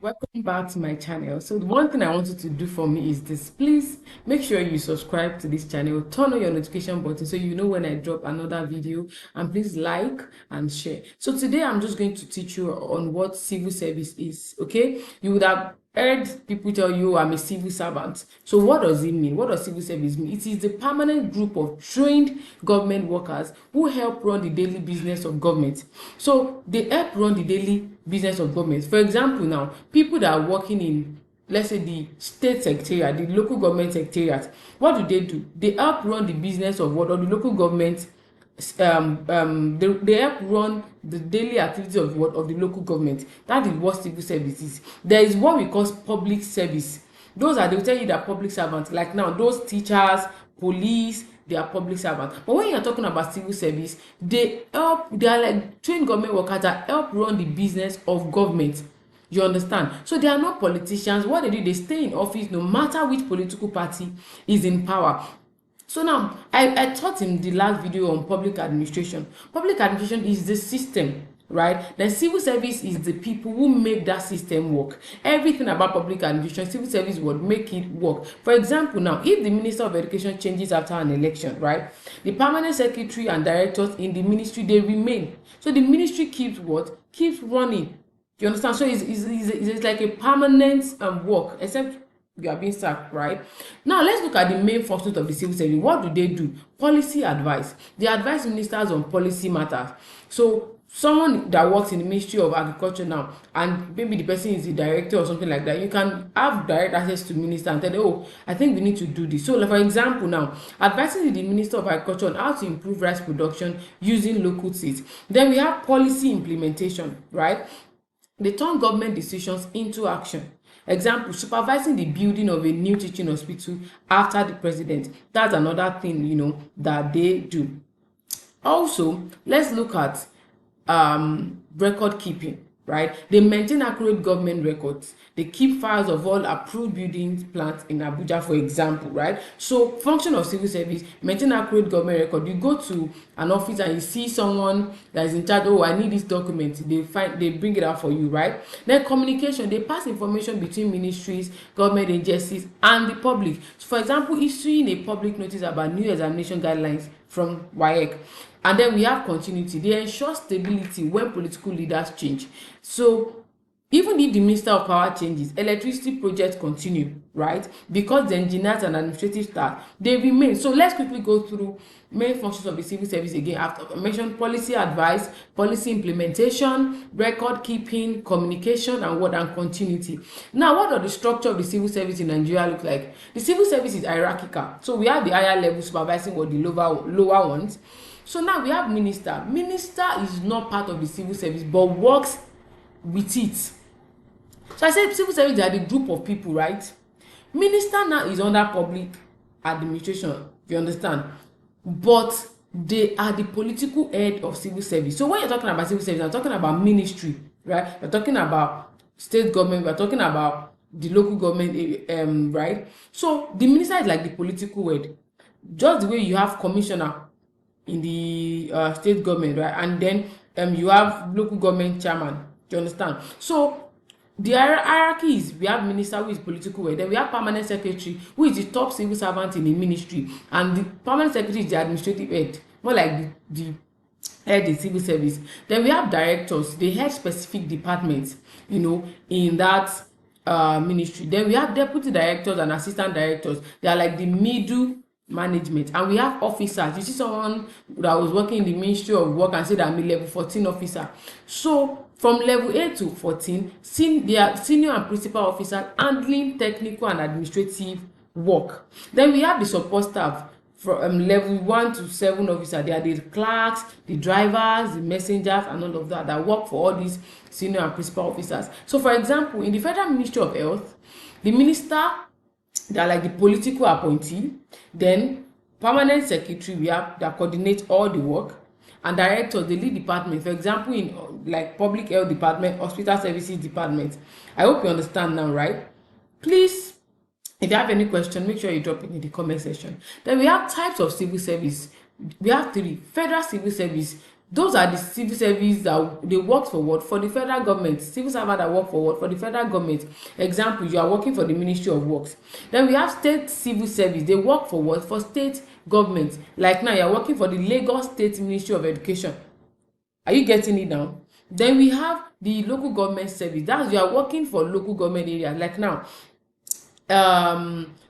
Welcome back to my channel. So the one thing I want you to do for me is this. Please make sure you subscribe to this channel, turn on your notification button so you know when I drop another video, and please like and share. So today I'm just going to teach you on what civil service is. Okay, you would have heard people tell you I'm a civil servant. So what does it mean? What does civil service mean? It is the permanent group of trained government workers who help run the daily business of government. So they help run the daily business of government. For example, now people that are working in, let's say, the state secretariat, the local government secretariat, what do? They help run the business of what, or the local government. They help run the daily activities of what, of the local government. That is what civil service is. There is what we call public service. Those are, they will tell you, that public servants. Like now, those teachers, police, they are public servants. But when you're talking about civil service, they are like trained government workers that help run the business of government. You understand? So they are not politicians. What they do, they stay in office no matter which political party is in power. So now, I taught in the last video on public administration. Public administration is the system, right? Then civil service is the people who make that system work. Everything about public administration, civil service would make it work. For example, now, if the Minister of Education changes after an election, right? The permanent secretary and directors in the ministry, they remain. So the ministry keeps what? Keeps running. You understand? So it's like a permanent work, except you are being sacked, right? Now let's look at the main functions of the civil service. What do? Policy advice. They advise ministers on policy matters. So someone that works in the Ministry of Agriculture now, and maybe the person is the director or something like that, you can have direct access to minister and tell them, oh, I think we need to do this. So like, for example, now advising the Minister of Agriculture on how to improve rice production using local seeds. Then we have policy implementation, right? They turn government decisions into action. Example, supervising the building of a new teaching hospital after the president. That's another thing, you know, that they do. Also, let's look at record keeping, right? They maintain accurate government records. They keep files of all approved buildings plans in Abuja, for example, right? So function of civil service, maintain accurate government record. You go to an office and you see someone that is in charge, oh, I need this document, they bring it out for you, right? Then communication, they pass information between ministries, government agencies, and the public. So for example, issuing a public notice about new examination guidelines from WAEC. And then we have continuity. They ensure stability when political leaders change. So even if the Minister of Power changes, electricity projects continue, right? Because the engineers and administrative staff, they remain. So let's quickly go through main functions of the civil service again. After I mentioned policy advice, policy implementation, record keeping, communication, and continuity. Now, what does the structure of the civil service in Nigeria look like? The civil service is hierarchical. So we have the higher level supervising or the lower ones. So now we have minister. Minister is not part of the civil service but works with it. So I said civil service, they are the group of people, right? Minister now is under public administration, you understand? But they are the political head of civil service. So when you're talking about civil service, I'm talking about ministry, right? We're talking about state government, we're talking about the local government, right? So the minister is like the political head. Just the way you have commissioner in the state government, right? And then you have local government chairman. Do you understand? So the hierarchy is, we have minister, who is political head, then we have permanent secretary, who is the top civil servant in the ministry, and the permanent secretary is the administrative head, more like the head in civil service. Then we have directors, they head specific departments, you know, in that ministry. Then we have deputy directors and assistant directors. They are like the middle management. And we have officers. You see someone that was working in the Ministry of Work and said I'm a level 14 officer. So from level 8 to 14, they are senior and principal officers handling technical and administrative work. Then we have the support staff from level 1 to 7 officer. They are the clerks, the drivers, the messengers, and all of that work for all these senior and principal officers. So for example, in the Federal Ministry of Health, the minister, they are like the political appointee. Then permanent secretary, we have that coordinate all the work, and directors, the lead department. For example, in like public health department, hospital services department. I hope you understand now, right? Please, if you have any question, make sure you drop it in the comment section. Then we have types of civil service. We have 3: federal civil service, Those are the civil service that they work for what? For the federal government. Civil servant that work for what? For the federal government. Example, you are working for the Ministry of Works. Then we have state civil service. They work for what? For state government. Like now, you are working for the Lagos State Ministry of Education. Are you getting it now? Then we have the local government service. That's you are working for local government areas. Like now,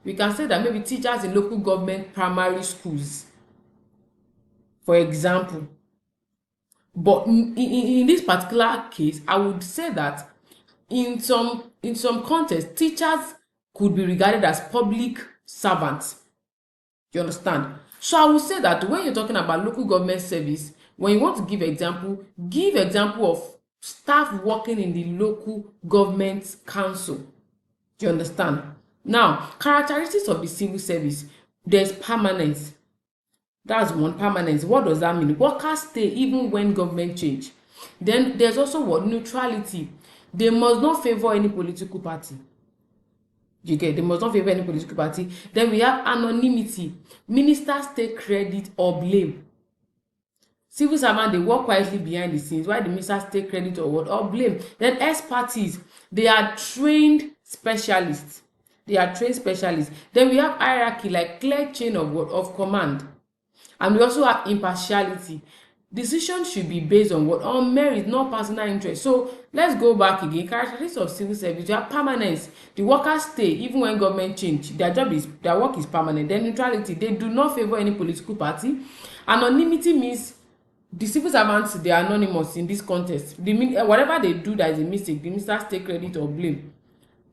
we can say that maybe teachers in local government primary schools, for example. But in this particular case, I would say that in some context, teachers could be regarded as public servants. You understand? So I would say that when you're talking about local government service, when you want to give example of staff working in the local government council. Do you understand? Now, characteristics of the civil service, there's permanence. That's one, permanence. What does that mean? Workers stay even when government change. Then there's also what? Neutrality. They must not favor any political party. You get? They must not favor any political party. Then we have anonymity. Ministers take credit or blame. Civil servants, they work quietly behind the scenes, while the ministers take credit or what? Or blame. Then expertise. They are trained specialists. Then we have hierarchy, like clear chain of what? Of command. And we also have impartiality. Decisions should be based on what? On merit, not personal interest. So let's go back again. Characteristics of civil service. You have permanence. The workers stay even when government change. Their work is permanent. Then neutrality. They do not favor any political party. Anonymity means the civil servants, they are anonymous in this context. Whatever they do that is a mistake, the ministers take credit or blame.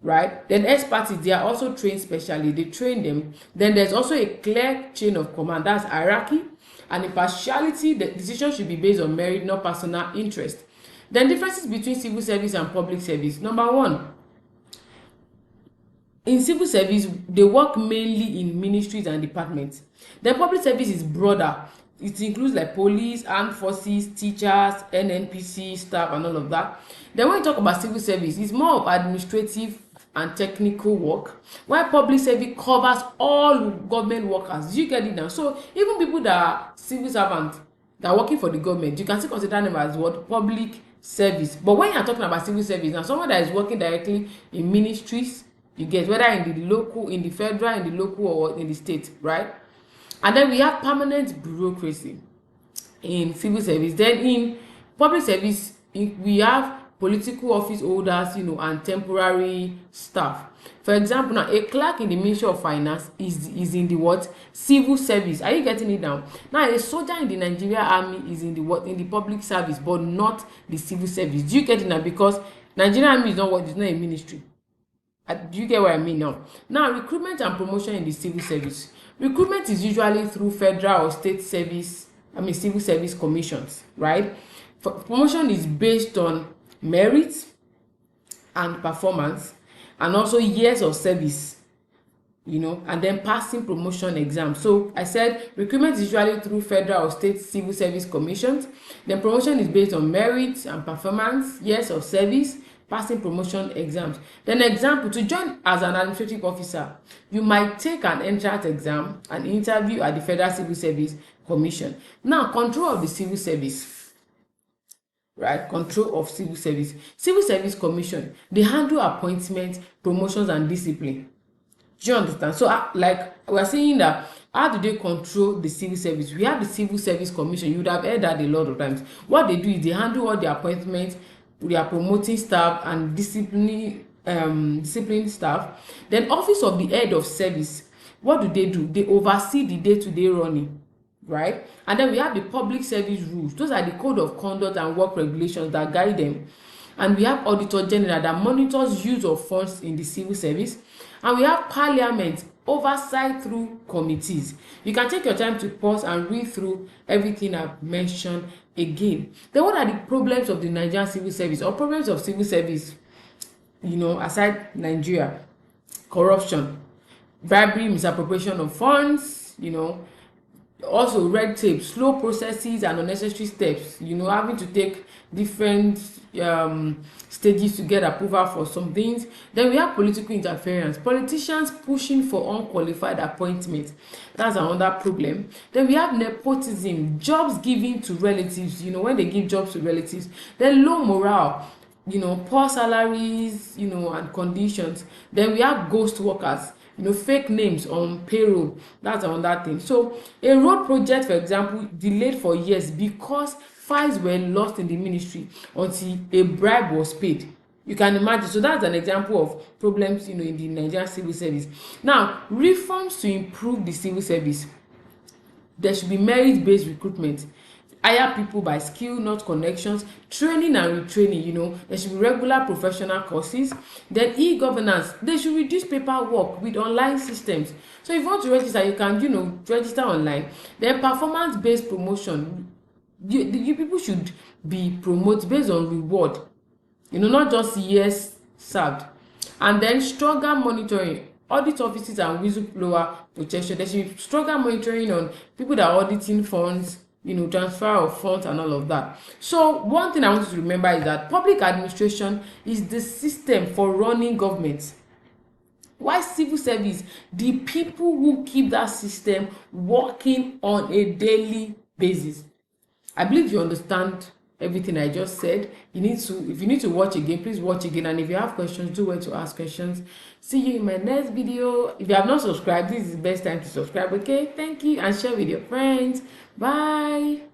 Right? Then expertise, they are also trained specially. They train them. Then there's also a clear chain of command. That's hierarchy. And impartiality, the decision should be based on merit, not personal interest. Then differences between civil service and public service. Number one, in civil service, they work mainly in ministries and departments. Then public service is broader. It includes like police, armed forces, teachers, NNPC, staff, and all of that. Then when you talk about civil service, it's more of administrative and technical work, while public service covers all government workers. You get it now? So even people that are civil servants that are working for the government, you can still consider them as what? Public service. But when you're talking about civil service, now someone that is working directly in ministries, you get, whether in the local, in the federal, in the local, or in the state, right? And then we have permanent bureaucracy in civil service. Then in public service, we have political office holders, and temporary staff. For example, now a clerk in the Ministry of Finance is in the what? Civil service. Are you getting it now? Now a soldier in the Nigerian army is in the what? In the public service, but not the civil service. Do you get it now? Because Nigerian army is not what? It's not a ministry. Do you get what I mean now? Now, recruitment and promotion in the civil service. Recruitment is usually through federal or state civil service commissions, right? Promotion is based on merit and performance, and also years of service, and then passing promotion exams. So I said recruitment is usually through federal or state civil service commissions. Then promotion is based on merit and performance, years of service, passing promotion exams. Then example, to join as an administrative officer, you might take an entrance exam, an interview at the Federal Civil Service Commission. Now, control of the civil service, right? Control of civil service. Civil Service Commission, they handle appointments, promotions, and discipline. Do you understand? So, like we're saying that, how do they control the civil service? We have the Civil Service Commission. You would have heard that a lot of times. What they do is they handle all the appointments, they are promoting staff and disciplining staff. Then office of the head of service, what do? They oversee the day-to-day running, right? And then we have the public service rules. Those are the code of conduct and work regulations that guide them. And we have auditor general that monitors use of funds in the civil service. And we have parliament oversight through committees. You can take your time to pause and read through everything I've mentioned again. Then what are the problems of the Nigerian civil service, or problems of civil service, aside Nigeria? Corruption, bribery, misappropriation of funds, Also red tape, slow processes and unnecessary steps, you know, having to take different stages to get approval for some things. Then we have political interference, politicians pushing for unqualified appointments. That's another problem. Then we have nepotism, jobs given to relatives, you know, when they give jobs to relatives. Then low morale, you know, poor salaries, you know, and conditions. Then we have ghost workers, you know, fake names on payroll. That's another thing. So a road project, for example, delayed for years because files were lost in the ministry until a bribe was paid. You can imagine. So that's an example of problems, you know, in the Nigerian civil service. Now, reforms to improve the civil service. There should be merit-based recruitment. Hire people by skill, not connections. Training and retraining, you know, there should be regular professional courses. Then e-governance, they should reduce paperwork with online systems. So if you want to register, you can, you know, register online. Then performance-based promotion, you people should be promoted based on reward, you know, not just years served. And then stronger monitoring, audit offices and whistleblower protection. There should be stronger monitoring on people that are auditing funds, you know, transfer of funds and all of that. So one thing I want you to remember is that public administration is the system for running government, while civil service, the people who keep that system working on a daily basis. I believe you understand everything I just said. If you need to watch again, please watch again. And if you have questions, do well to ask questions. See you in my next video. If you have not subscribed, this is the best time to subscribe. Okay, thank you, and share with your friends. Bye.